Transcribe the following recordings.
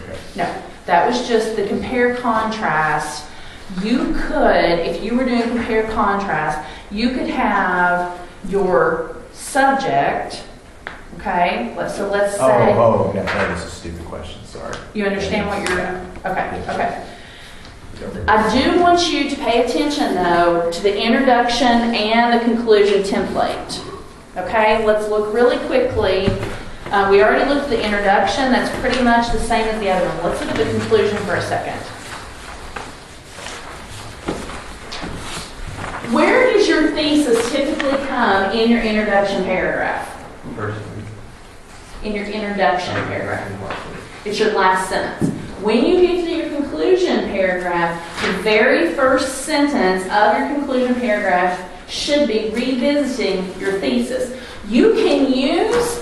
Okay. No, that was just the compare contrast. You could, if you were doing compare contrast, you could have your subject, okay? Let's say. Oh, yeah, that was a stupid question, sorry. You understand what you're, okay, Yes. okay. I do want you to pay attention though to the introduction and the conclusion template. Okay, let's look really quickly. We already looked at the introduction. That's pretty much the same as the other one. Let's look at the conclusion for a second. Where does your thesis typically come in your introduction paragraph? In your introduction paragraph. It's your last sentence. When you get to your conclusion paragraph, the very first sentence of your conclusion paragraph should be revisiting your thesis. You can use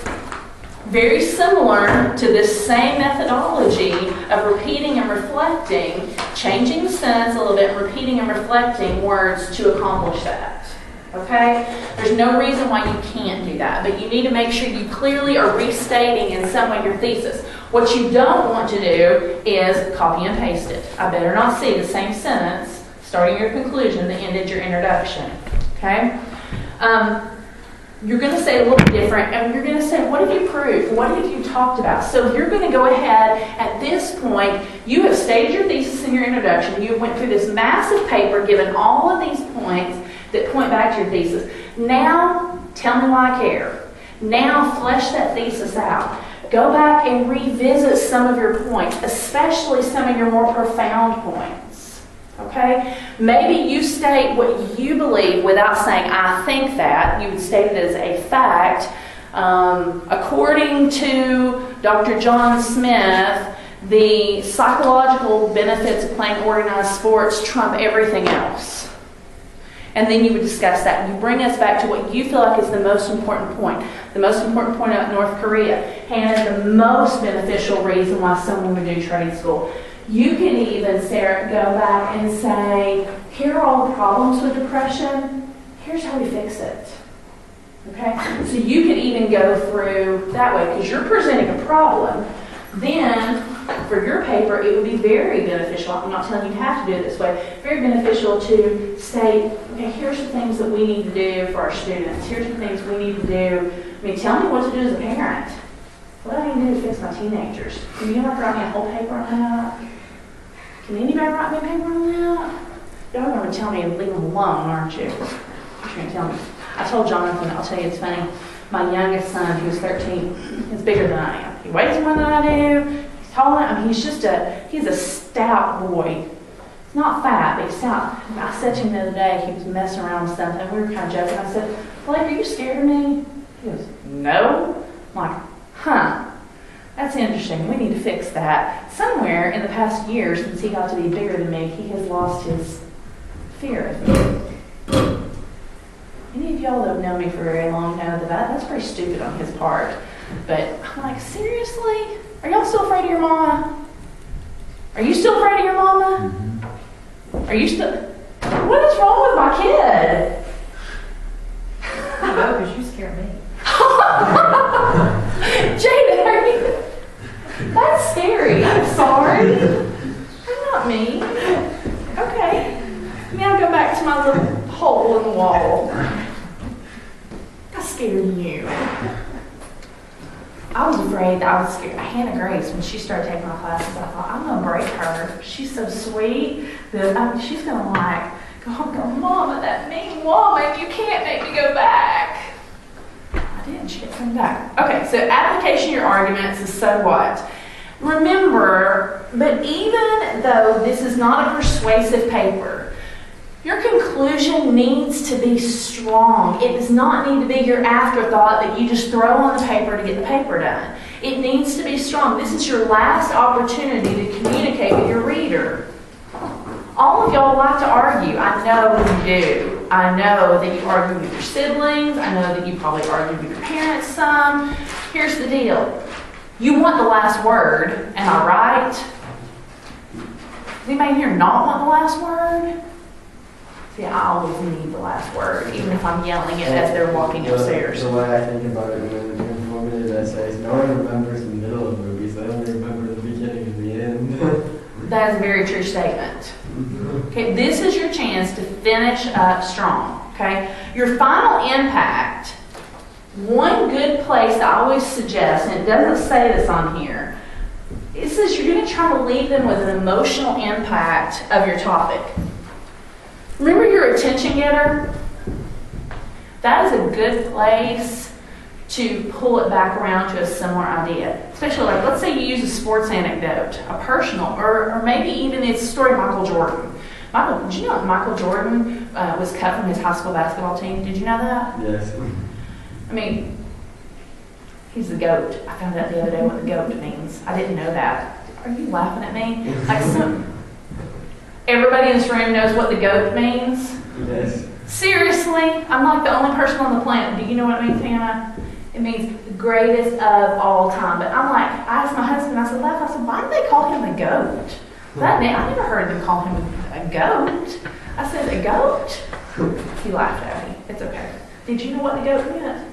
very similar to this same methodology of repeating and reflecting, changing the sentence a little bit, repeating and reflecting words to accomplish that. Okay? There's no reason why you can't do that, but you need to make sure you clearly are restating in some way your thesis. What you don't want to do is copy and paste it. I better not see the same sentence starting your conclusion that ended your introduction. Okay? You're going to say a little different, and you're going to say, what have you proved? What have you talked about? So you're going to go ahead, at this point, you have stated your thesis in your introduction. You went through this massive paper, given all of these points that point back to your thesis. Now, tell me why I care. Now, flesh that thesis out. Go back and revisit some of your points, especially some of your more profound points. Okay? Maybe you state what you believe without saying, I think that. You would state it as a fact. According to Dr. John Smith, the psychological benefits of playing organized sports trump everything else. And then you would discuss that. You bring us back to what you feel like is the most important point. The most important point about North Korea. And the most beneficial reason why someone would do trade school. You can even, Sarah, go back and say, here are all the problems with depression. Here's how we fix it. Okay? So you could even go through that way because you're presenting a problem. Then, for your paper, it would be very beneficial. I'm not telling you you have to do it this way. Very beneficial to state, okay, here's the things that we need to do for our students. Here's the things we need to do. I mean, tell me what to do as a parent. What do I need to do to fix my teenagers? Can you write me a whole paper on that? Can anybody write me a paper on that? Y'all are going to tell me to leave them alone, aren't you? What you're going to tell me? I told Jonathan, I'll tell you, it's funny. My youngest son, who's 13, is bigger than I am. He weighs more than I do. He's taller. I mean, he's a stout boy. He's not fat, but he's stout. I said to him the other day, he was messing around with something, and we were kind of joking. I said, Blake, are you scared of me? He goes, no. I'm like, huh. That's interesting. We need to fix that. Somewhere in the past year, since he got to be bigger than me, he has lost his fear of me. Any of y'all that have known me for very long know that that's pretty stupid on his part. But I'm like, seriously? Are y'all still afraid of your mama? Are you still afraid of your mama? Mm-hmm. Are you still... What is wrong with my kid? No, because you scare me. Jada, are you... That's scary. I'm sorry. I'm not mean. Okay. Now go back to my little hole in the wall. I scared you. I was afraid that I was scared. Hannah Grace, when she started taking my classes, I thought, I'm going to break her. She's so sweet that she's going to like, go home and go, Mama, that mean woman, you can't make me go back. I didn't. She kept coming back. Okay, so application of your arguments is so what? Remember, but even though this is not a persuasive paper, your conclusion needs to be strong. It does not need to be your afterthought that you just throw on the paper to get the paper done. It needs to be strong. This is your last opportunity to communicate with your reader. All of y'all like to argue. I know you do. I know that you argue with your siblings. I know that you probably argue with your parents some. Here's the deal. You want the last word, am I right? Does anybody here not want the last word? See, I always need the last word, even if I'm yelling it as they're walking upstairs. The way I think about it when I do informative essays, no one remembers the middle of movies. They only remember the beginning and the That is a very true statement. Okay, this is your chance to finish up strong. Okay, your final impact. One good place I always suggest, and it doesn't say this on here, it says you're going to try to leave them with an emotional impact of your topic. Remember your attention getter? That is a good place to pull it back around to a similar idea. Especially like, let's say you use a sports anecdote, a personal, or maybe even it's a story of Michael Jordan. Did you know that Michael Jordan was cut from his high school basketball team? Did you know that? Yes. I mean, he's the GOAT. I found out the other day what the GOAT means. I didn't know that. Are you laughing at me? Like everybody in this room knows what the GOAT means? Yes. Seriously? I'm like the only person on the planet. Do you know what it means, Hannah? It means the greatest of all time. But I'm like, I asked my husband, I said, why do they call him the GOAT? I never heard them call him a goat. I said, a goat? He laughed at me. It's okay. Did you know what the goat meant?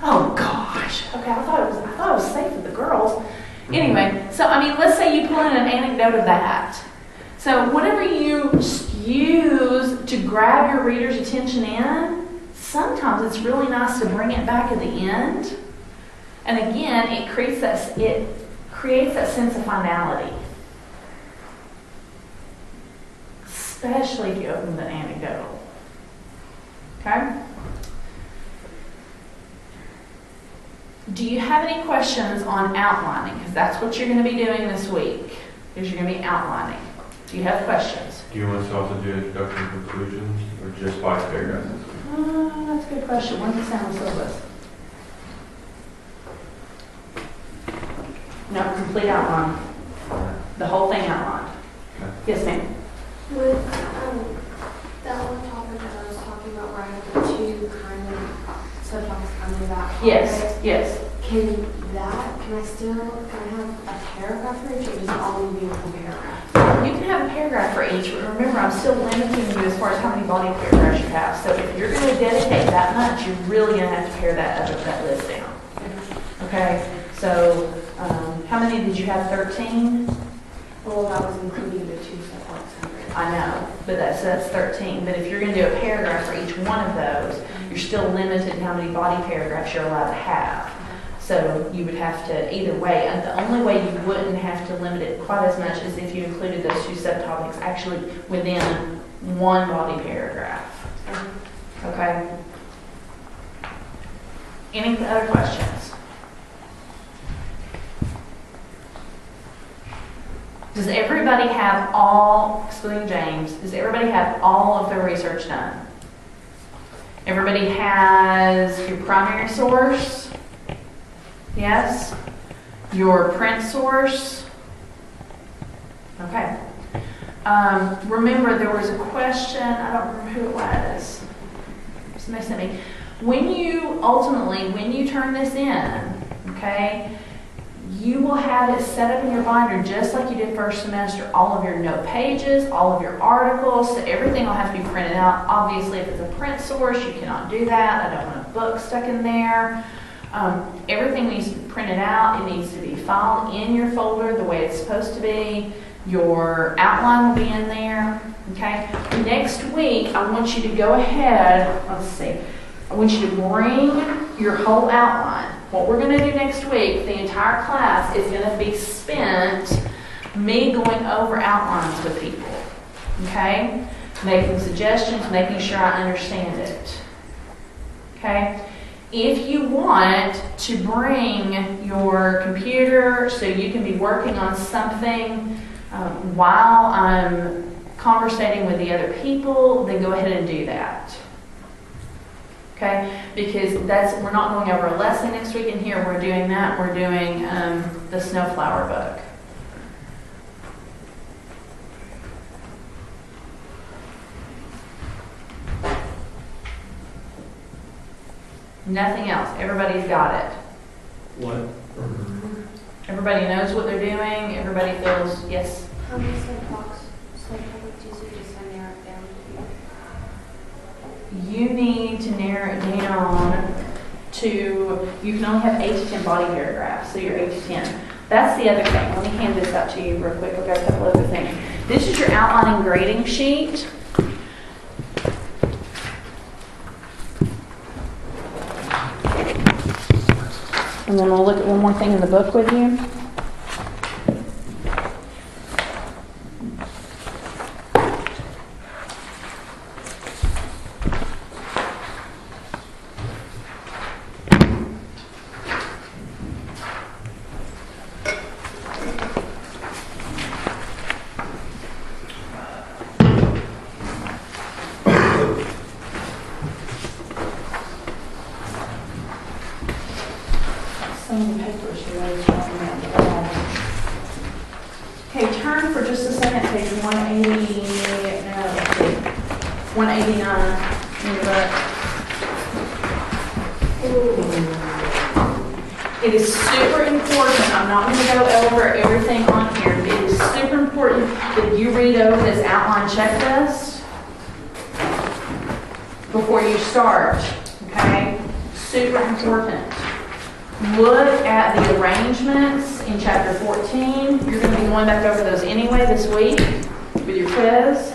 Oh gosh. Okay, I thought it was safe with the girls. Anyway, so I mean, let's say you pull in an anecdote of that. So whatever you use to grab your reader's attention in, sometimes it's really nice to bring it back at the end. And again, it creates that sense of finality. Especially if you open the anecdotal. Okay? Do you have any questions on outlining? Because that's what you're going to be doing this week, is you're going to be outlining. Do you have questions? Do you want us to also do introduction and conclusions, or just 5 paragraphs this week? That's a good question. When does it sound syllabus? No, complete outline. The whole thing outlined. Okay. Yes, ma'am. With that one topic that I was talking about, where I have the two kind of subtopics kind of that topic, Yes. can I have a paragraph for each, or does it all need to be one paragraph? You can have a paragraph for each, but remember, I'm still limiting you as far as how many body paragraphs you have. So if you're going to dedicate that much, you're really going to have to pare that list down. Okay? So how many did you have? 13? Well, that was including the two subtopics. I know, but that's 13. But if you're going to do a paragraph for each one of those, you're still limited in how many body paragraphs you're allowed to have. So you would have to, either way, and the only way you wouldn't have to limit it quite as much is if you included those two subtopics actually within one body paragraph. Okay? Any other questions? Does everybody have all, excluding James, does everybody have all of their research done? Everybody has your primary source? Yes? Your print source? Okay. Remember, there was a question, I don't remember who it was. Somebody sent me. When you turn this in, okay, you will have it set up in your binder just like you did first semester. All of your note pages, all of your articles, so everything will have to be printed out. Obviously, if it's a print source, you cannot do that. I don't want a book stuck in there. Everything needs to be printed out. It needs to be filed in your folder the way it's supposed to be. Your outline will be in there. Okay. Next week, I want you to go ahead. Let's see. I want you to bring your whole outline. What we're going to do next week, the entire class is going to be spent me going over outlines with people. Okay? Making suggestions, making sure I understand it. Okay? If you want to bring your computer so you can be working on something while I'm conversating with the other people, then go ahead and do that. Okay, because we're not going over a lesson next week in here. We're doing that. We're doing the Snowflower book. Nothing else. Everybody's got it. What? Everybody knows what they're doing. Everybody feels, yes? How many subtopics do you just narrow it down to? You need to narrow it down to, you can only have 8 to 10 body paragraphs, so you're 8 to 10. That's the other thing. Let me hand this out to you real quick. I've got a couple other things. This is your outlining grading sheet. And then we'll look at one more thing in the book with you. Some of the papers here I was talking about. Okay, turn for just a second, page 180, no, 189 in your book. It is super important, I'm not going to go over everything on here, but it is super important that you read over this outline checklist before you start, okay? Super important. Look at the arrangements in chapter 14. You're going to be going back over those anyway this week with your quiz.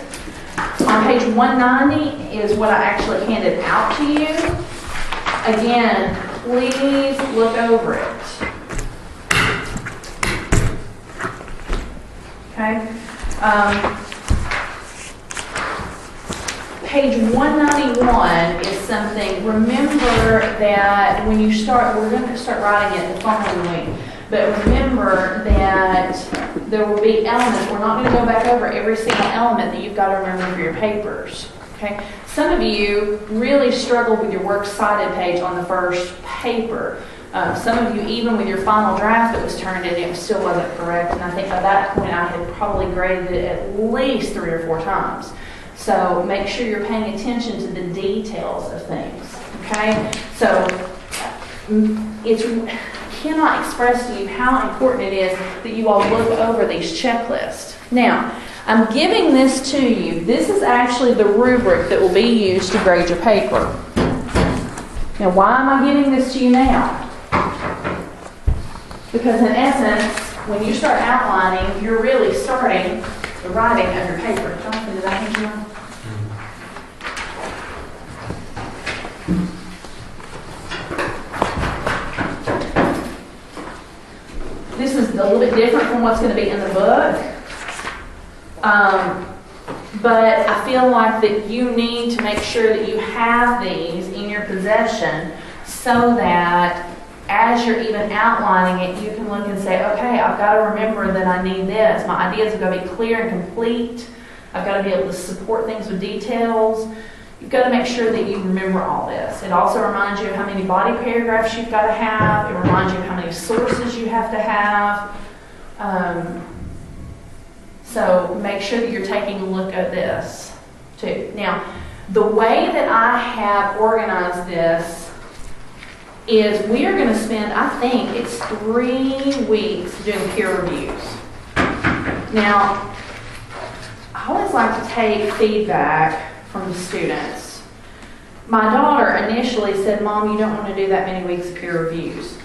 On page 190 is what I actually handed out to you. Again, please look over it. Okay? Page 191 is something, remember that when you start, we're going to start writing it the following week, but remember that there will be elements, we're not going to go back over every single element that you've got to remember for your papers, okay? Some of you really struggled with your works cited page on the first paper. Some of you, even with your final draft that was turned in, it still wasn't correct, and I think by that point I had probably graded it at least 3 or 4 times. So make sure you're paying attention to the details of things, okay? So I cannot express to you how important it is that you all look over these checklists. Now, I'm giving this to you. This is actually the rubric that will be used to grade your paper. Now, why am I giving this to you now? Because in essence, when you start outlining, you're really starting the writing of your paper. Jonathan, did I hand you one? This is a little bit different from what's going to be in the book. But I feel like that you need to make sure that you have these in your possession so that as you're even outlining it, you can look and say, okay, I've got to remember that I need this. My ideas have got to be clear and complete. I've got to be able to support things with details. You've got to make sure that you remember all this. It also reminds you of how many body paragraphs you've got to have. It reminds you of how many sources you have to have. So make sure that you're taking a look at this too. Now, the way that I have organized this is we are going to spend, I think it's 3 weeks doing peer reviews. Now, I always like to take feedback from the students. My daughter initially said, Mom, you don't want to do that many weeks of peer reviews.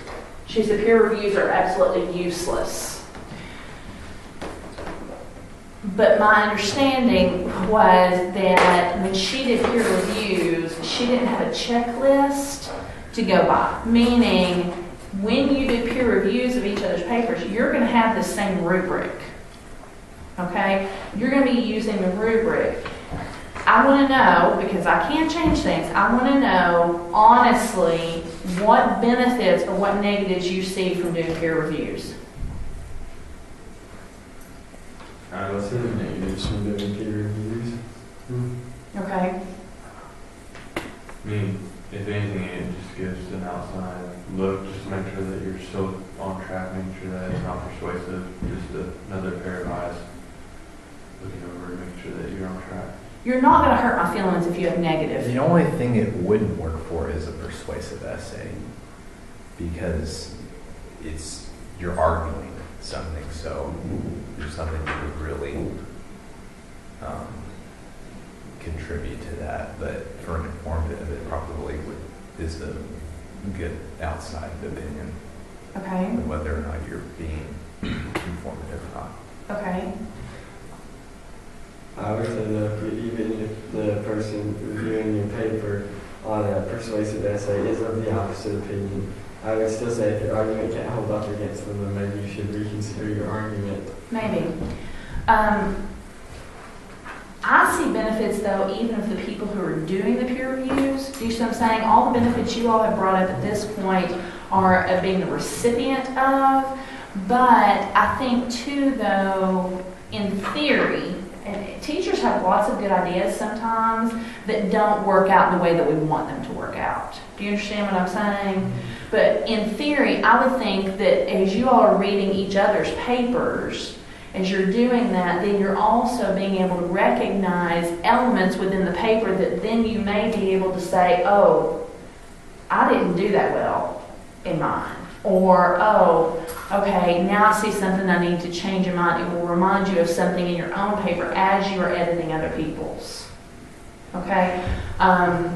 She said peer reviews are absolutely useless. But my understanding was that when she did peer reviews, she didn't have a checklist to go by. Meaning, when you do peer reviews of each other's papers, you're going to have the same rubric. Okay? You're going to be using the rubric. I want to know, because I can't change things, I want to know, honestly, what benefits or what negatives you see from doing peer reviews. I was saying negatives from doing peer reviews. Okay? I mean, if anything, it just gives an outside look, just make sure that you're still on track, making sure that it's not persuasive, just another pair of eyes looking over and making sure that you're on track. You're not going to hurt my feelings if you have negative. The only thing it wouldn't work for is a persuasive essay, because you're arguing something, so there's something that would really contribute to that. But for an informative, it probably is a good outside opinion. Okay, and whether or not you're being informative or not. okay. I would say that even if the person reviewing your paper on a persuasive essay is of the opposite opinion, I would still say if your argument can't hold up against them, then maybe you should reconsider your argument. Maybe. I see benefits though, even of the people who are doing the peer reviews. Do you see what I'm saying? All the benefits you all have brought up at this point are of being the recipient of. But I think too though, in theory, and teachers have lots of good ideas sometimes that don't work out the way that we want them to work out. Do you understand what I'm saying? But in theory, I would think that as you all are reading each other's papers, as you're doing that, then you're also being able to recognize elements within the paper that then you may be able to say, oh, I didn't do that well in mine. Or, oh, okay, now I see something I need to change in mine. It will remind you of something in your own paper as you are editing other people's. Okay? I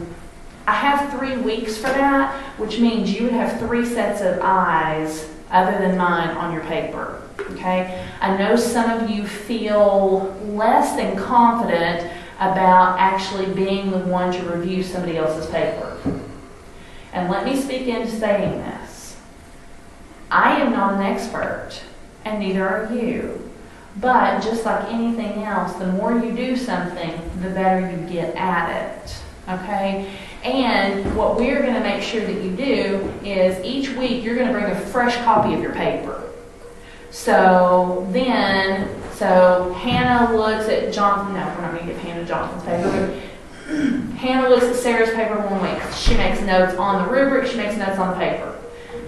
have 3 weeks for that, which means you would have 3 sets of eyes other than mine on your paper. Okay? I know some of you feel less than confident about actually being the one to review somebody else's paper. And let me speak into saying this. I am not an expert, and neither are you. But just like anything else, the more you do something, the better you get at it. Okay? And what we're going to make sure that you do is each week you're going to bring a fresh copy of your paper. So Hannah looks at Jonathan. No, we're not going to give Hannah Jonathan's paper. Hannah looks at Sarah's paper 1 week. She makes notes on the rubric. She makes notes on the paper.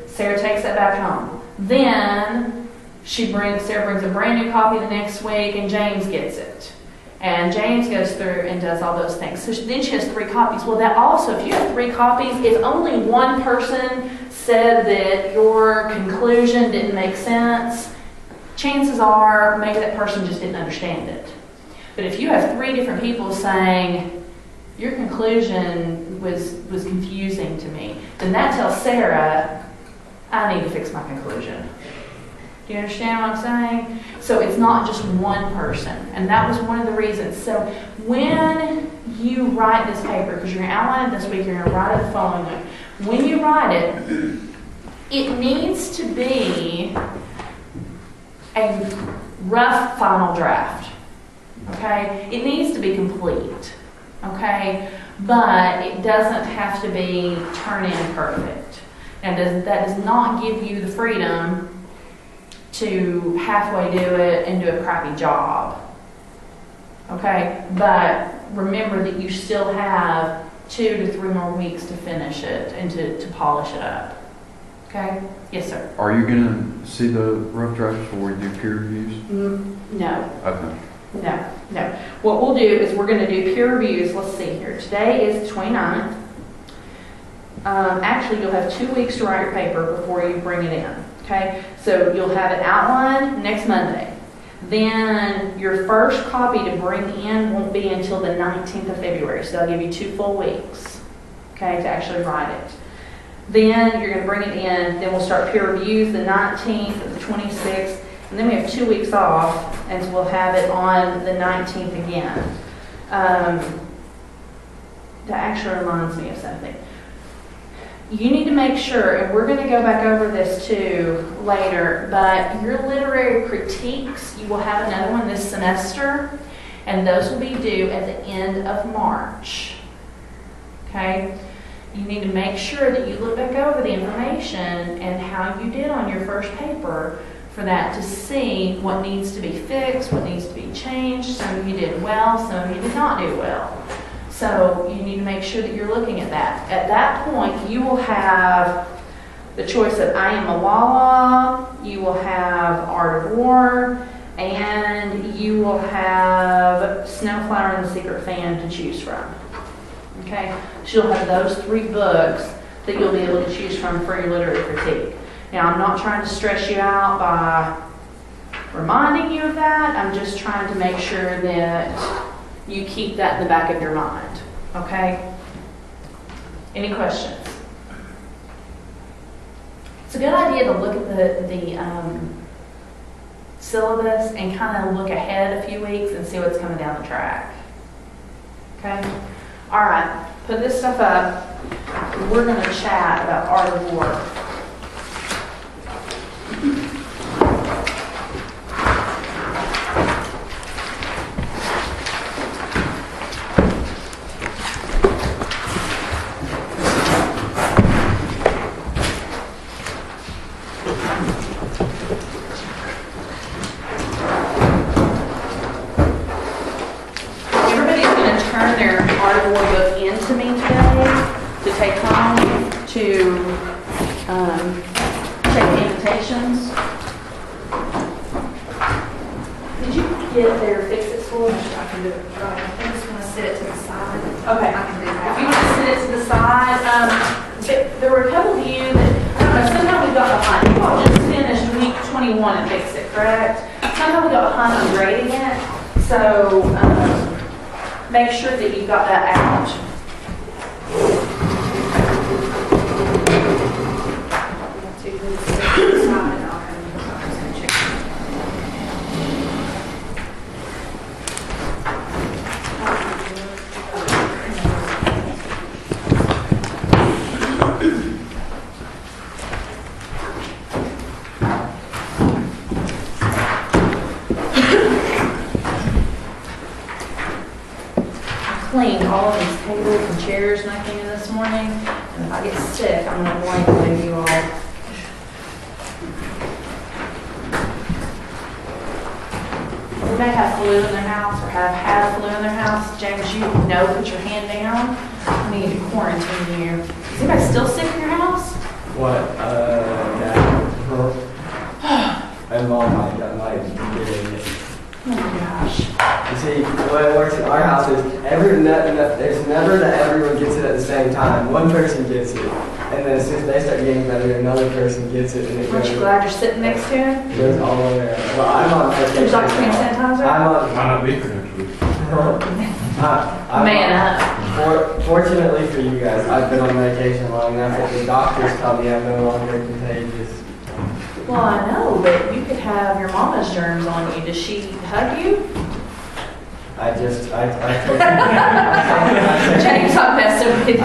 Sarah takes that back home. Then Sarah brings a brand new copy the next week, and James gets it. And James goes through and does all those things. So then she has 3 copies. Well, that also, if you have 3 copies, if only one person said that your conclusion didn't make sense, chances are maybe that person just didn't understand it. But if you have 3 different people saying, your conclusion was confusing to me, then that tells Sarah, I need to fix my conclusion. Do you understand what I'm saying? So it's not just one person. And that was one of the reasons. So when you write this paper, because you're going to outline it this week, you're going to write it the following week. When you write it, it needs to be a rough final draft. Okay? It needs to be complete. Okay? But it doesn't have to be turn-in perfect. And that does not give you the freedom to halfway do it and do a crappy job. Okay? But remember that you still have 2 to 3 more weeks to finish it and to polish it up. Okay? Yes, sir. Are you going to see the rough drafts before you do peer reviews? No. Okay. No. What we'll do is we're going to do peer reviews. Let's see here. Today is the 29th. Actually, you'll have 2 weeks to write your paper before you bring it in. Okay? So you'll have it outlined next Monday. Then your first copy to bring in won't be until the 19th of February. So they'll give you 2 full weeks, okay, to actually write it. Then you're going to bring it in. Then we'll start peer reviews the 19th, the 26th. And then we have 2 weeks off, and so we'll have it on the 19th again. That actually reminds me of something. You need to make sure, and we're going to go back over this too later, but your literary critiques, you will have another one this semester, and those will be due at the end of March. Okay? You need to make sure that you look back over the information and how you did on your first paper for that to see what needs to be fixed, what needs to be changed. Some of you did well, some of you did not do well. So you need to make sure that you're looking at that. At that point, you will have the choice of I Am Malala, you will have Art of War, and you will have Snowflower and the Secret Fan to choose from. Okay? So you'll have those 3 books that you'll be able to choose from for your literary critique. Now, I'm not trying to stress you out by reminding you of that. I'm just trying to make sure that you keep that in the back of your mind. Okay? Any questions? It's a good idea to look at the syllabus and kind of look ahead a few weeks and see what's coming down the track. Okay? All right, put this stuff up. We're going to chat about art of war. Everybody's going to turn their art of war book into me today to take home to take the invitations. Did you get their fix-it score? I can do it. I just want to sit it to the side. Okay. I can do If that. you want to sit it to the side, there were a couple of you that, I don't know, somehow we got behind. You all just finished week 21 and fixed it, correct? Somehow we got behind on grading it, so make sure that you got that out. To the side, I'll have to check. I cleaned all of these tables and chairs when I came in this morning, and if I get sick, I'm gonna blame you all. They may have flu in their house or have had flu in their house. James, you know, put your hand down. I need to quarantine you. Is anybody still sick in your house? What? Yeah. And mom might get it. Oh my gosh. You see, the way it works in our house is there's never that everyone gets it at the same time. One person gets it, and then as soon as they start getting better, another person gets it, and it Aren't you goes, glad you're sitting next to him? goes all the way around. Well, I'm on medication. Would you like hand sanitizer? I'm on. Might not be for next week. I'm Man on- up. Fortunately for you guys, I've been on medication long enough that the doctors tell me I'm no longer contagious. Well, I know, but you could have your mama's germs on you. Does she hug you? James, I'm messing with you.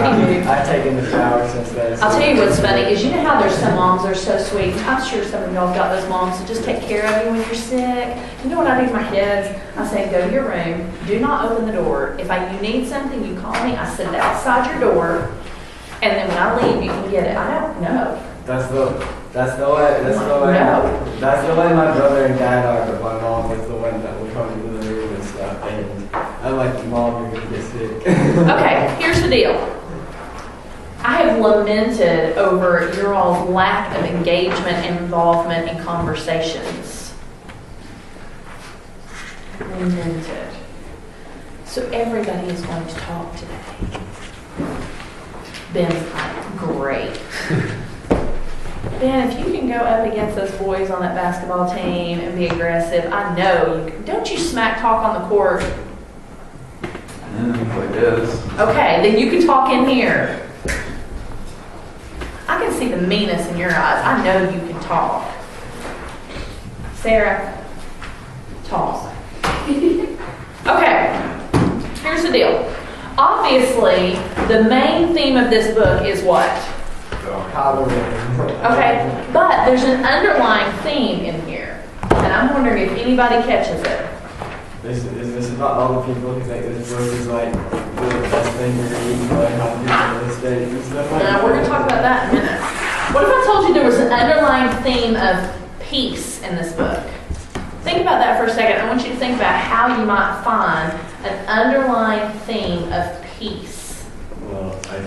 I've taken the shower since then. I'll tell you what's funny is you know how there's some moms that are so sweet. I'm sure some of y'all got those moms that just take care of you when you're sick. You know what I do to my kids? I say, go to your room. Do not open the door. If you need something, you call me. I sit it outside your door. And then when I leave, you can get it. I don't know. That's the way my brother and dad are, but my mom is the one that will come into the room and stuff. And I'm like, Mom, you're gonna get sick. Okay, here's the deal. I have lamented over your all's lack of engagement and involvement in conversations. Lamented. So everybody is going to talk today. Ben's like, great. Ben, if you can go up against those boys on that basketball team and be aggressive, I know you can. Don't you smack talk on the court. I guess. Okay, then you can talk in here. I can see the meanness in your eyes. I know you can talk. Sarah, talk. Okay, here's the deal. Obviously, the main theme of this book is what? Okay, but there's an underlying theme in here, and I'm wondering if anybody catches it. This is about all the people who think this book is like the best thing to read, like how people mistake and stuff like that. We're going to talk about that in a minute. What if I told you there was an underlying theme of peace in this book? Think about that for a second. I want you to think about how you might find an underlying theme of peace. Well, I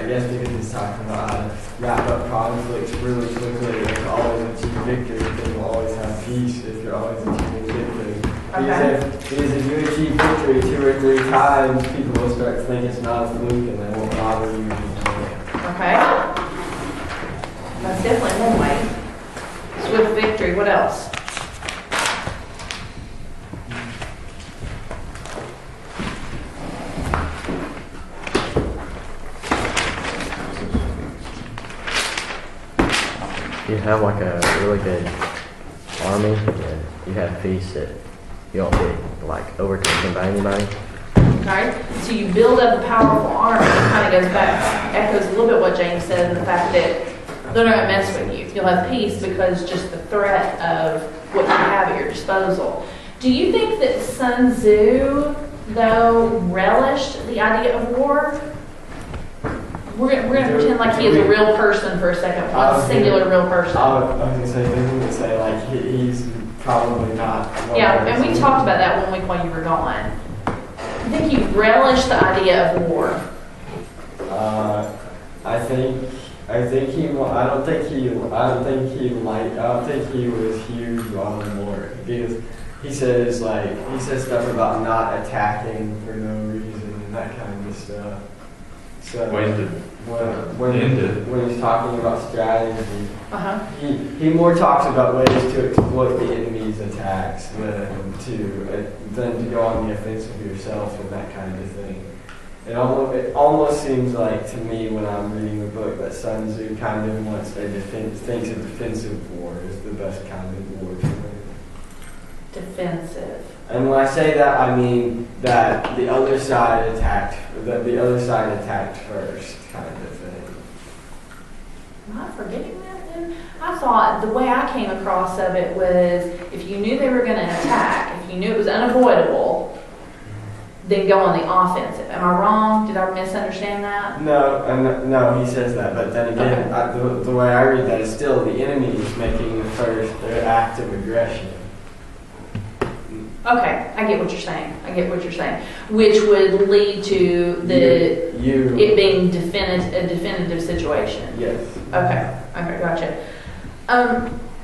guess because he's talking about how to wrap up conflicts really quickly and to always achieve victory, because you'll always have peace if you're always achieving victory. Okay. Because if you achieve victory 2 or 3 times, people will start to think it's not a fluke and they won't bother you anymore. Okay? That's definitely one way. Swift victory. What else? you have like a really good army, and you have peace that you won't be like overtaken by anybody. Okay, so you build up a powerful army. It kind of goes back, echoes a little bit what James said, in the fact that they're not going to mess with you. You'll have peace because just the threat of what you have at your disposal. Do you think that Sun Tzu, though, relished the idea of war? We're going to pretend like he is a real person for a second, one singular real person. I was going to say, they would say, like, he's probably not. Yeah, and we talked about that one week while you were gone. I think he relished the idea of war. I think he was huge on war because he says stuff about not attacking for no reason and that kind of stuff. So when he's talking about strategy, he more talks about ways to exploit the enemy's attacks than to go on the offensive yourself and that kind of thing. It almost seems like to me when I'm reading the book that Sun Tzu kind of thinks a defensive war is the best kind of war to win. Defensive. And when I say that, I mean that the other side attacked first, kind of thing. Am I forgetting that then? I thought the way I came across of it was if you knew they were going to attack, if you knew it was unavoidable, then go on the offensive. Am I wrong? Did I misunderstand that? No, he says that. But then again, the way I read that is still the enemy is making the first act of aggression. Okay, I get what you're saying. Which would lead to it being a definitive situation. Yes. Okay, gotcha.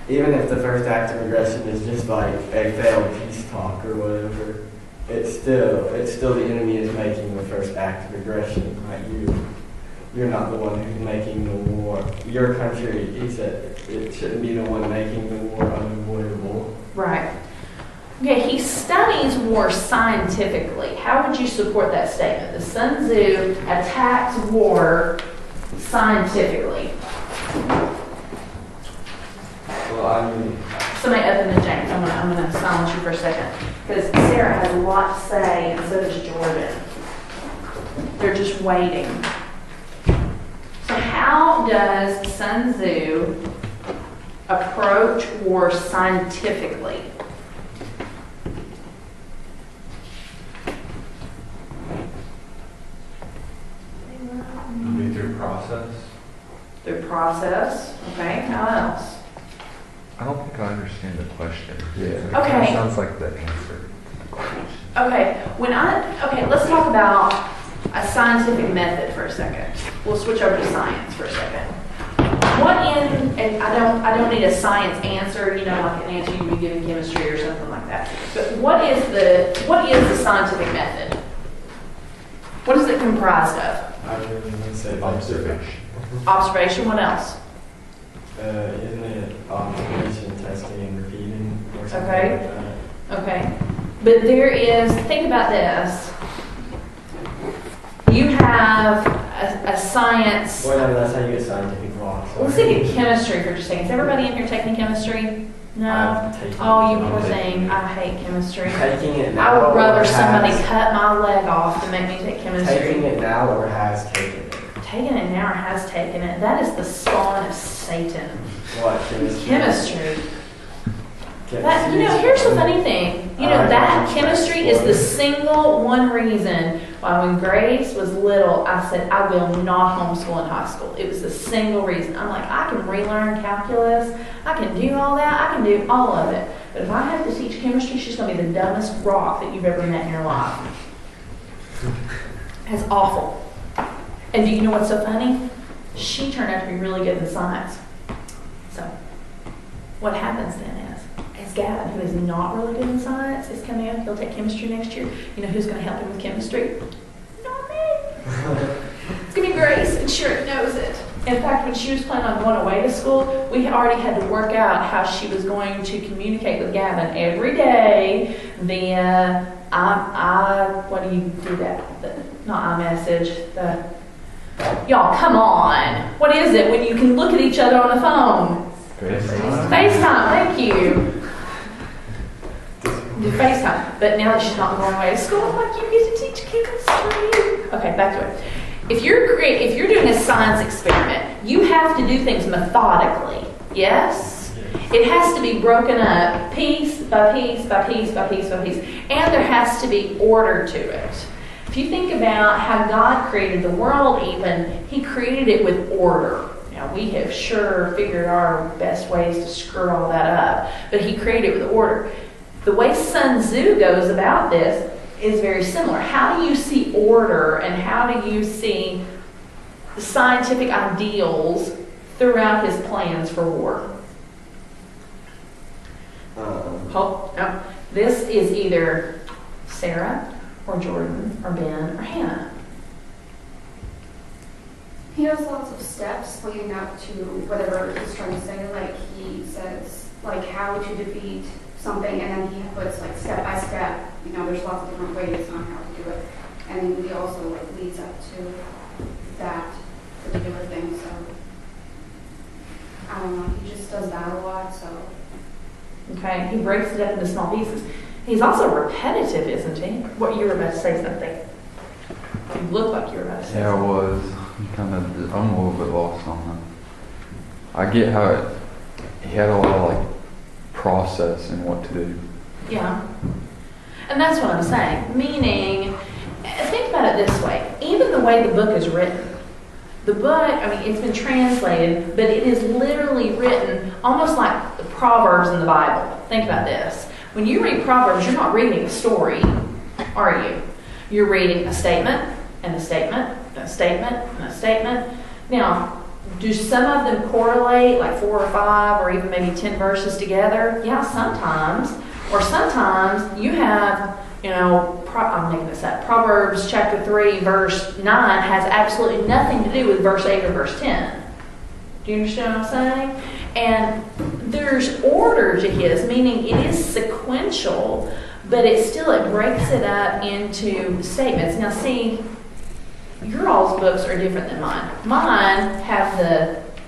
Even if the first act of aggression is just like a failed peace talk or whatever, it's still the enemy is making the first act of aggression, not you. You're not the one who's making the war. Your country, he said, it shouldn't be the one making the war unavoidable. Right. Okay, he studies war scientifically. How would you support that statement? The Sun Tzu attacks war scientifically. Well, I mean, Somebody other than James, I'm going to silence you for a second. Because Sarah has a lot to say, and so does Jordan. They're just waiting. So how does Sun Tzu approach war scientifically? Be through process. Through process. Okay, how else? I don't think I understand the question. Yeah. It Okay. kind of sounds like the answer. Okay, let's talk about a scientific method for a second. We'll switch over to science for a second. And I don't need a science answer, like an answer you would give in chemistry or something like that. But what is the scientifiit method? What is it comprised of? I really would say Observation. Observation, what else? Isn't it observation, testing, and repeating or something Okay. like that? Okay. But think about this. You have a science. Well, no, that's how you get scientific law. Let's take a chemistry for just a second. Is everybody in here taking chemistry? No? I've taken Oh, you it. poor thing. I hate chemistry. Taking it now. I would rather or somebody has- cut my leg off than make me take Taking chemistry. it now or has taken it. Taking it now or has taken it. That is the spawn of Satan. What, chemistry? Chemistry. Chemistry is Here's the fun. funny thing. I That like chemistry is the single one reason why when Grace was little, I said, I will not homeschool in high school. It was the single reason. I'm like, I can relearn calculus. I can do all that. I can do all of it. But if I have to teach chemistry, she's going to be the dumbest rock that you've ever met in your life. That's awful. And do you know what's so funny? She turned out to be really good in science. So what happens then is Gavin, who is not really good in science, is coming up. He'll take chemistry next year. You know who's going to help him with chemistry? Not me. It's going to be Grace, and sure knows it. In fact, when she was planning on going away to school, we already had to work out how she was going to communicate with Gavin every day via what do you do that? Not iMessage. Y'all, come on. What is it when you can look at each other on the phone? FaceTime, thank you. Do FaceTime, but now that she's not going away to school, I'm like, you get to teach kids for you. Okay, back to it. If you're doing a science experiment, you have to do things methodically. Yes? It has to be broken up piece by piece by piece by piece by piece, and there has to be order to it. If you think about how God created the world, even He created it with order. Now, we have sure figured our best ways to screw all that up, but He created it with order. The way Sun Tzu goes about this is very similar. How do you see order and how do you see the scientific ideals throughout his plans for war? No. This is either Sarah or Jordan or Ben or Hannah. He has lots of steps leading up to whatever he's trying to say. Like he says, like how to defeat something, and then he puts like step by step. You know, there's lots of different ways on how to do it, and he also like leads up to that particular thing. So I don't know. He just does that a lot. So Okay, he breaks it up into small pieces. He's also repetitive, isn't he? What, you were about to say something. You look like you were about to say Yeah, I something. was. I'm a little bit lost on that. I get how he had a lot of like process in what to do. Yeah. And that's what I'm saying. Meaning, think about it this way. Even the way the book is written, the book, I mean, it's been translated, but it is literally written almost like the Proverbs in the Bible. Think about this. When you read Proverbs, you're not reading a story, are you? You're reading a statement, and a statement, and a statement, and a statement. Now, do some of them correlate, like 4 or 5, or even maybe 10 verses together? Yeah, sometimes. Or sometimes you have, you know, I'm making this up. Proverbs chapter 3, verse 9 has absolutely nothing to do with verse 8 or verse 10. Do you understand what I'm saying? And there's order to his, meaning it is sequential, but it breaks it up into statements. Now see, your all's books are different than mine. Mine have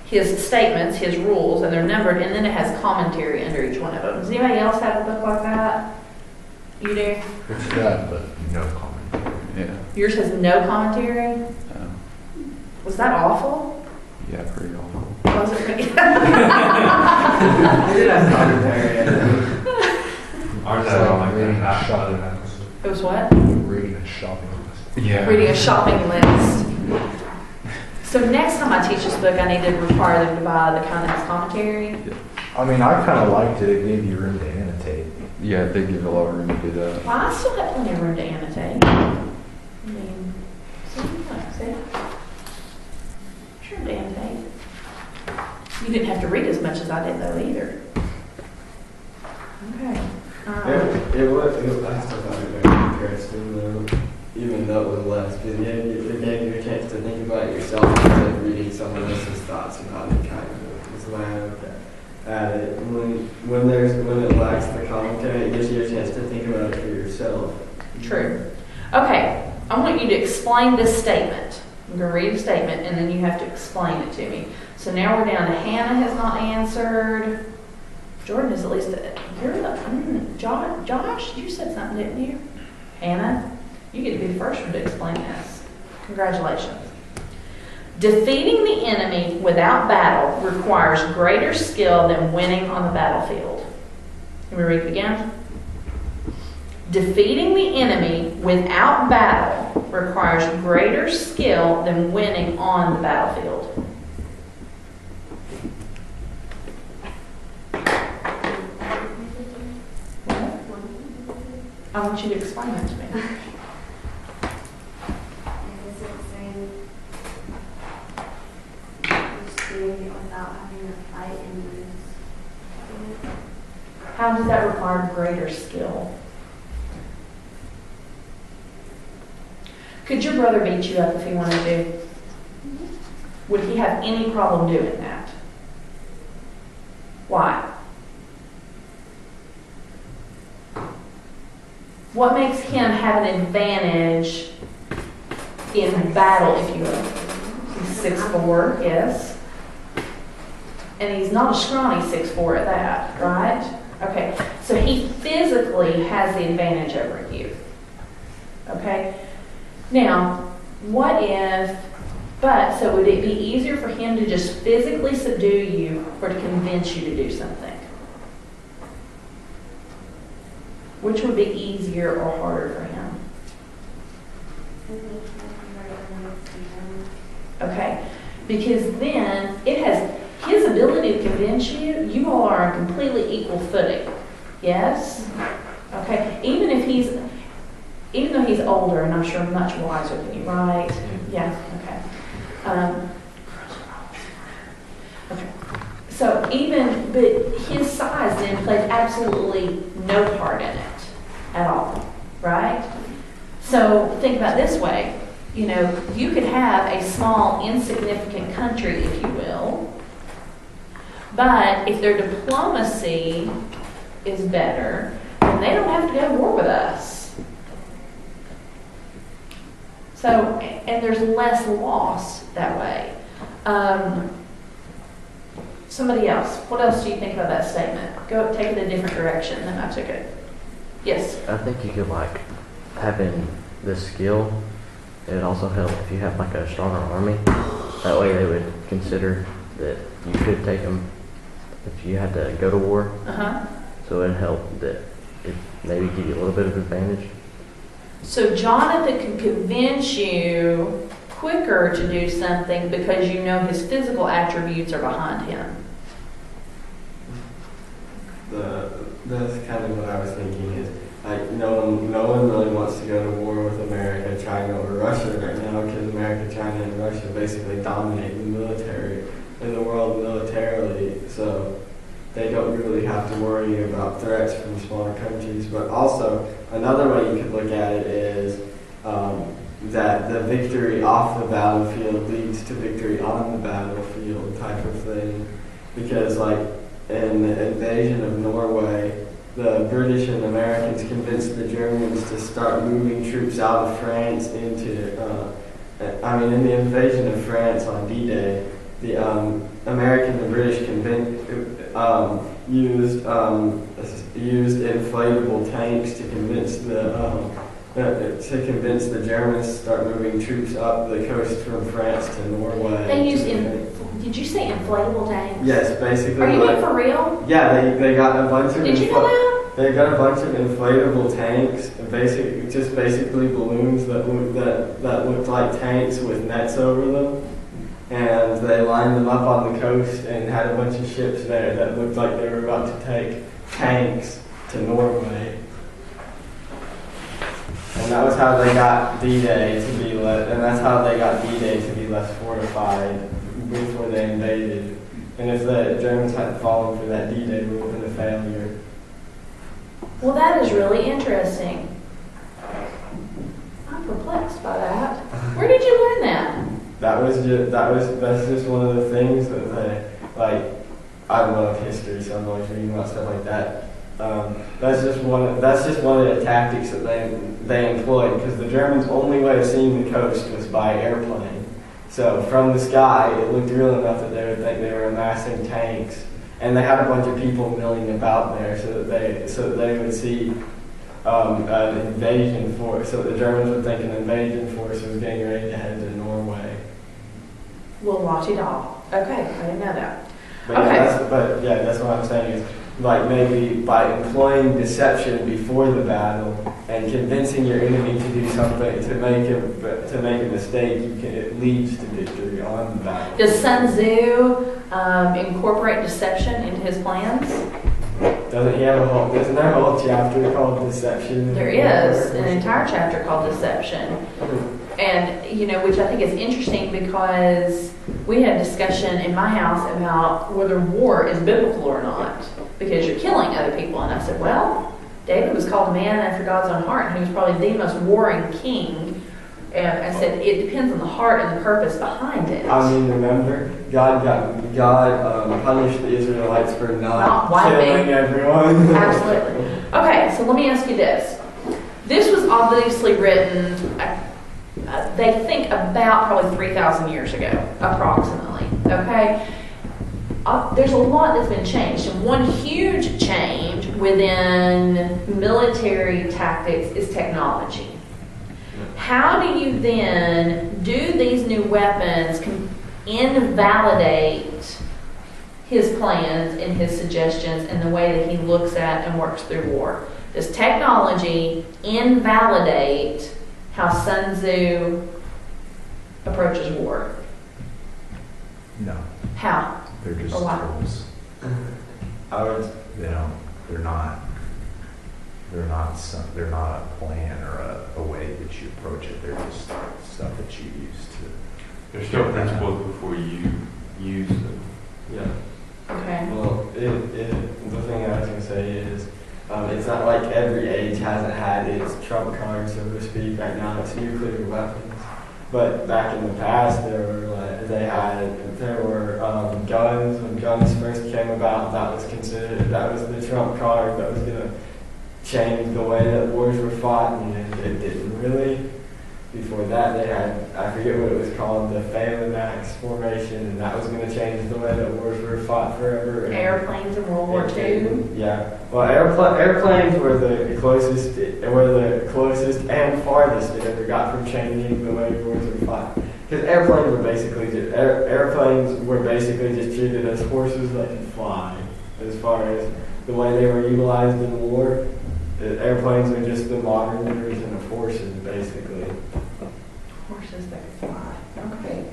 his statements, his rules, and they're numbered, and then it has commentary under each one of them. Does anybody else have a book like that? You do? It's good, but no comment. Yeah. Yours has no commentary? Was that awful? Yeah, pretty awful. Was it pretty? He did have commentary. Ours had all like reading a that. shopping list. It was what? Reading a shopping list. Yeah. Reading a shopping list. So next time I teach this book, I need to require them to buy the kind that has commentary. I mean, I kind of liked it. It gave you room to annotate. Yeah, they give a lot of room to do that. Well, I still have plenty of room to annotate. I mean, see? Sure to annotate. You didn't have to read as much as I did, though, either. Okay. I still thought it was very interesting, though, even though it was less, because it gave you a chance to think about it yourself instead of reading someone else's thoughts about it, kind of. Is the way I look at it. When it lacks the commentary, it gives you a chance to think about it for yourself. True. Okay, I want you to explain this statement. I'm going to read a statement, and then you have to explain it to me. So now we're down to Hannah has not answered. Jordan is at least, Josh, you said something, didn't you? Hannah, you get to be the first one to explain this. Congratulations. Defeating the enemy without battle requires greater skill than winning on the battlefield. Let me read it again. Defeating the enemy without battle requires greater skill than winning on the battlefield. I want you to explain that to me. is it saying just doing it without having to fight and lose? How does that require greater skill? Could your brother beat you up if he wanted to? Would he have any problem doing that? Why? What makes him have an advantage in battle, if you will? He's 6'4", yes. And he's not a scrawny 6'4" at that, right? Okay, so he physically has the advantage over you. Okay? Now, what if, so would it be easier for him to just physically subdue you or to convince you to do something? Which would be easier or harder for him? Okay, because then it has his ability to convince you, you all are on completely equal footing. Yes? Okay, even though he's older and I'm sure much wiser than you, right? Yeah, okay. Okay. So but his size then plays absolutely no part in it at all, right? So think about it this way. You know, you could have a small, insignificant country, if you will, but if their diplomacy is better, then they don't have to go to war with us. So, and there's less loss that way. Somebody else, what else do you think about that statement? Go take it a different direction than I took it. Yes? I think you could having this skill, it would also help if you have a stronger army. That way they would consider that you could take them if you had to go to war. Uh-huh. So it would help that it maybe give you a little bit of advantage. So Jonathan can convince you quicker to do something because you know his physical attributes are behind him. That's kind of what I was thinking is, no one really wants to go to war with America, China, or Russia right now because America, China, and Russia basically dominate the military in the world militarily. So they don't really have to worry about threats from smaller countries. But also, another way you could look at it is that the victory off the battlefield leads to victory on the battlefield type of thing. Because in the invasion of Norway, the British and Americans convinced the Germans to start moving troops out of France into, in the invasion of France on D-Day, the American and British used inflatable tanks to convince the Germans to start moving troops up the coast from France to Norway. They used did you say inflatable tanks? Yes, basically. Are you being for real? Yeah, they got a bunch of. Did you know that? They got a bunch of inflatable tanks, basically balloons that looked like tanks with nets over them, and they lined them up on the coast and had a bunch of ships there that looked like they were about to take tanks to Norway. And that was how they got D-Day to be less fortified before they invaded. And if the Germans hadn't fallen for that D-Day, we would have been a failure. Well, that is really interesting. I'm perplexed by that. Where did you learn that? That's just one of the things that I love history, so I'm always reading about stuff like that. That's just one of the tactics that they employed, because the Germans' only way of seeing the coast was by airplane. So from the sky, it looked real enough that they would think they were amassing tanks, and they had a bunch of people milling about there so that they would see an invasion force. So the Germans would think an invasion force was getting ready to head to Norway. Well, watch it all. Okay, I didn't know that. But that's what I'm saying is, maybe by employing deception before the battle and convincing your enemy to do something to make a mistake, it leads to victory on the battle. Does Sun Tzu incorporate deception into his plans? Isn't there a whole chapter called Deception? There is an entire chapter called Deception. And, which I think is interesting because we had a discussion in my house about whether war is biblical or not, because you're killing other people. And I said, well, David was called a man after God's own heart, and he was probably the most warring king. And I said, it depends on the heart and the purpose behind it. Remember, God punished the Israelites for not killing everyone. Absolutely. Okay, so let me ask you this. This was obviously written, they think about probably 3,000 years ago, approximately. Okay? there's a lot that's been changed. And one huge change within military tactics is technology. How do you then do these new weapons invalidate his plans and his suggestions and the way that he looks at and works through war? Does technology invalidate how Sun Tzu approaches war? No, How? they're just Or why? tools. I would, They don't, they're not a plan or a way that you approach it. They're just stuff that you use to. There's still principles before you use them. yeah. Okay. Well, the thing I was going to say is, it's not like every age hasn't had its trump card, so to speak. Right now, it's nuclear weapons. But back in the past, there were guns. When guns first came about, that was the trump card that was going to change the way that wars were fought, and it didn't really. Before that, they had, I forget what it was called, the Phalanx formation, and that was going to change the way that wars were fought forever. And Airplanes in World War II. yeah. Well, airplanes were the closest and farthest it ever got from changing the way wars were fought. Because airplanes were basically just treated as horses that could fly. As far as the way they were utilized in war, airplanes are just the modern version of horses, basically. Horses that can fly. Okay.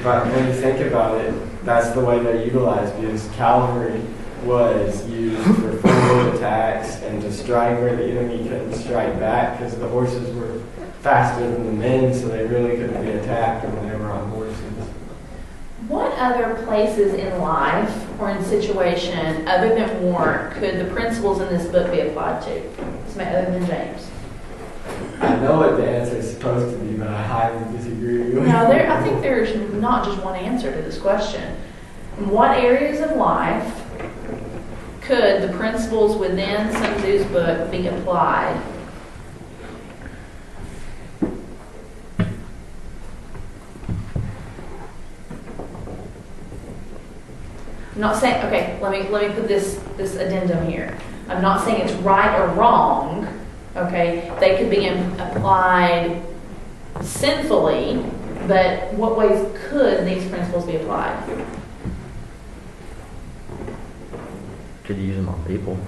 But when you think about it, that's the way they're utilized, because cavalry was used for frontal attacks and to strike where the enemy couldn't strike back, because the horses were faster than the men, so they really couldn't be attacked when they were on horses. What other places in life or in situation other than war could the principles in this book be applied to? Somebody other than James? I know what the answer is supposed to be, but I highly disagree with No, I think there's not just one answer to this question. In what areas of life could the principles within Sun Tzu's book be applied? I'm not saying, okay, let me put this addendum here. I'm not saying it's right or wrong, okay? They could be applied sinfully, but what ways could these principles be applied? Could use them on people.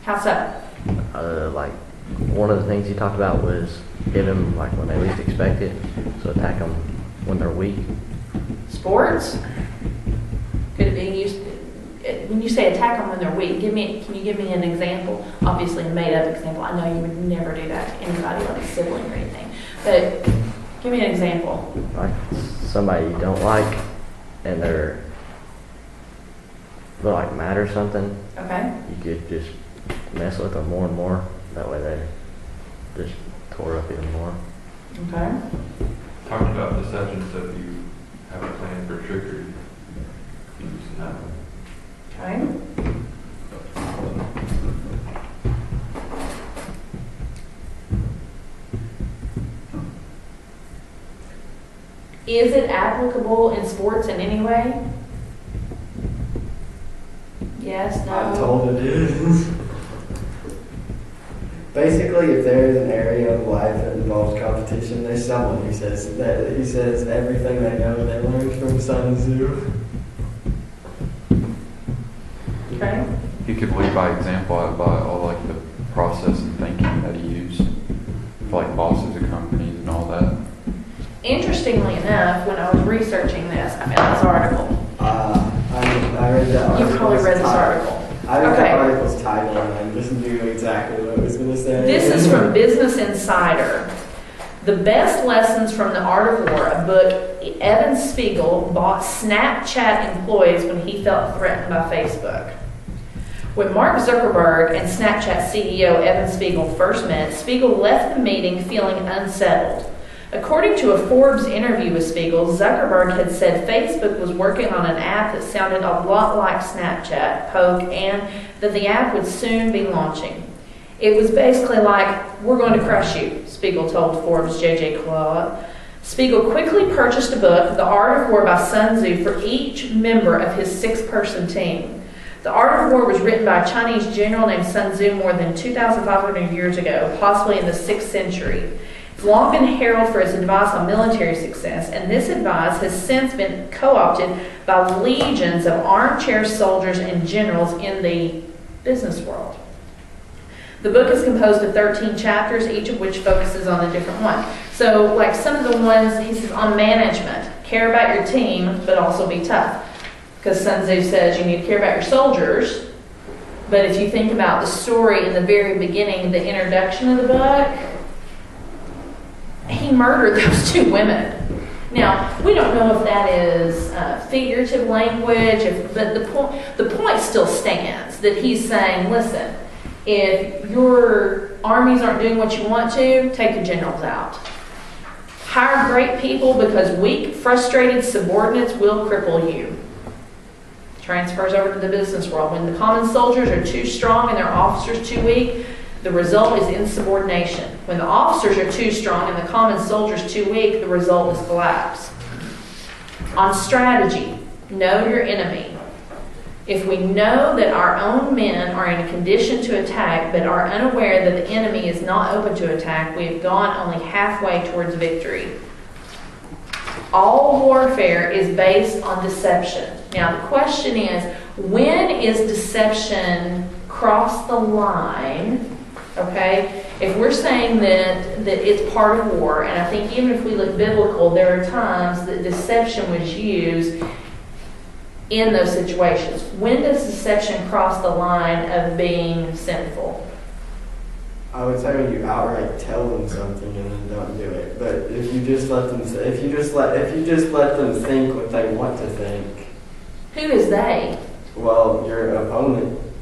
How so? Like one of the things he talked about was hit them like when they least expect it, so attack them when they're weak. Sports? Could it be used, when you say attack them when they're weak, can you give me an example? Obviously a made up example. I know you would never do that to anybody, like a sibling or anything. But give me an example. Like somebody you don't like and they're like mad or something, Okay? you could just mess with them more and more. That way they just tore up even more. Okay. Talking about deception stuff, you have a plan for trickery. Use that one. Okay. Is it applicable in sports in any way? Yes, no? I'm told it is. Basically, if there is an area of life that involves competition, there's someone who says that everything they know they learned from Sun Tzu. Okay. He could lead by example by all like the process and thinking that he used for like bosses of companies and all that. Interestingly enough, when I was researching this, I found this article. I read that article. You probably read this article. I read Okay. that article's title and I just knew exactly what it was going to say. This is from Business Insider. The Best Lessons from the Art of War, a book Evan Spiegel bought Snapchat employees when he felt threatened by Facebook. When Mark Zuckerberg and Snapchat CEO Evan Spiegel first met, Spiegel left the meeting feeling unsettled. According to a Forbes interview with Spiegel, Zuckerberg had said Facebook was working on an app that sounded a lot like Snapchat, Poke, and that the app would soon be launching. It was basically like, we're going to crush you, Spiegel told Forbes' JJ Claude. Spiegel quickly purchased a book, The Art of War by Sun Tzu, for each member of his 6-person team. The Art of War was written by a Chinese general named Sun Tzu more than 2,500 years ago, possibly in the 6th century. It's long been heralded for its advice on military success, and this advice has since been co-opted by legions of armchair soldiers and generals in the business world. The book is composed of 13 chapters, each of which focuses on a different one. So, like some of the ones, he says, on management, care about your team, but also be tough. Because Sun Tzu says you need to care about your soldiers, but if you think about the story in the very beginning, the introduction of the book, he murdered those 2 women. Now, we don't know if that is figurative language, but the point still stands, that he's saying, listen, if your armies aren't doing what you want to, take your generals out. Hire great people, because weak, frustrated subordinates will cripple you. Transfers over to the business world. When the common soldiers are too strong and their officers too weak, the result is insubordination. When the officers are too strong and the common soldiers too weak, the result is collapse. On strategy, know your enemy. If we know that our own men are in a condition to attack but are unaware that the enemy is not open to attack, we have gone only halfway towards victory. All warfare is based on deception. Now the question is, when is deception cross the line? Okay, if we're saying that it's part of war, and I think even if we look biblical, there are times that deception was used in those situations. When does deception cross the line of being sinful? I would say when you outright tell them something and then don't do it. But if you just let them say, if you just let them think what they want to think. Who is they? Well, your opponent